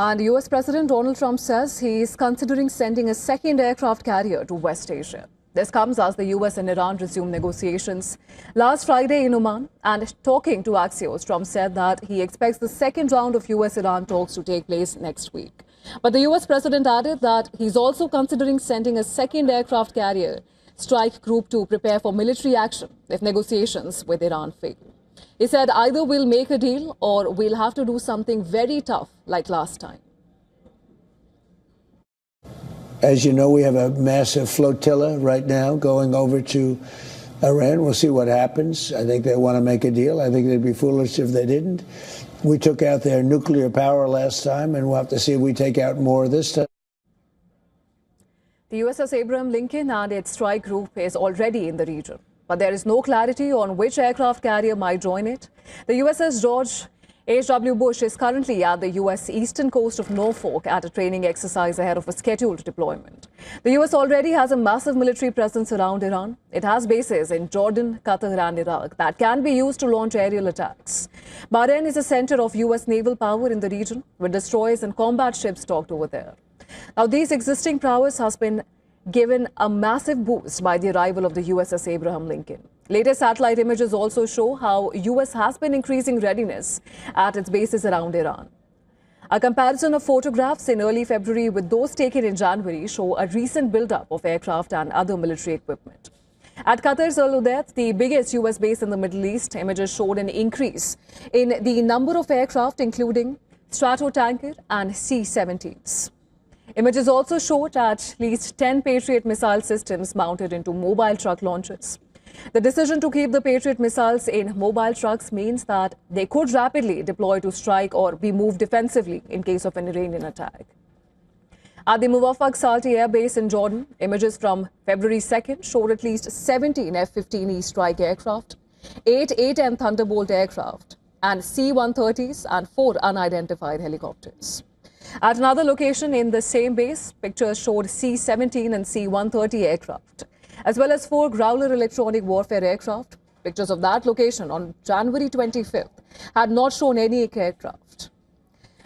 And US President Donald Trump says he is considering sending a second aircraft carrier to West Asia. This comes as the US and Iran resumed negotiations last Friday in Oman. And talking to Axios, Trump said that he expects the second round of US-Iran talks to take place next week. But the US president added that he's also considering sending a second aircraft carrier strike group to prepare for military action if negotiations with Iran fail. He said either we'll make a deal or we'll have to do something very tough like last time. As you know, we have a massive flotilla right now going over to Iran. We'll see what happens. I think they want to make a deal. I think they'd be foolish if they didn't. We took out their nuclear power last time, and we'll have to see if we take out more this time. The USS Abraham Lincoln and its strike group is already in the region, but there is no clarity on which aircraft carrier might join it. The USS George H.W. Bush is currently at the U.S. eastern coast of Norfolk at a training exercise ahead of a scheduled deployment. The U.S. already has a massive military presence around Iran. It has bases in Jordan, Qatar and Iraq that can be used to launch aerial attacks. Bahrain is a center of U.S. naval power in the region, with destroyers and combat ships docked over there. Now, these existing prowess has been given a massive boost by the arrival of the USS Abraham Lincoln. Latest satellite images also show how US has been increasing readiness at its bases around Iran. A comparison of photographs in early February with those taken in January show a recent buildup of aircraft and other military equipment. At Qatar's Al Udeid, the biggest US base in the Middle East, images showed an increase in the number of aircraft, including Stratotanker and C-17s. Images also showed at least 10 Patriot missile systems mounted into mobile truck launchers. The decision to keep the Patriot missiles in mobile trucks means that they could rapidly deploy to strike or be moved defensively in case of an Iranian attack. At the Muwafaq Salti Air Base in Jordan, images from February 2nd showed at least 17 F-15E strike aircraft, 8 A-10 Thunderbolt aircraft, and C-130s and 4 unidentified helicopters. At another location in the same base, pictures showed C-17 and C-130 aircraft, as well as 4 Growler electronic warfare aircraft. Pictures of that location on January 25th had not shown any aircraft.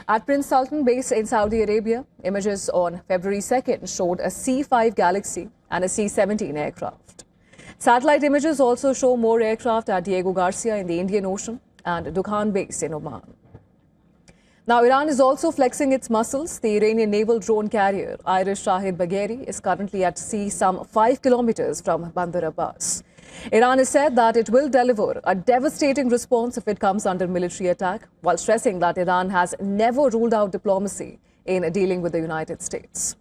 At Prince Sultan Base in Saudi Arabia, images on February 2nd showed a C-5 Galaxy and a C-17 aircraft. Satellite images also show more aircraft at Diego Garcia in the Indian Ocean and Dukhan Base in Oman. Now, Iran is also flexing its muscles. The Iranian naval drone carrier, Irish Shahid Bagheri, is currently at sea some 5 kilometers from Bandar Abbas. Iran has said that it will deliver a devastating response if it comes under military attack, while stressing that Iran has never ruled out diplomacy in dealing with the United States.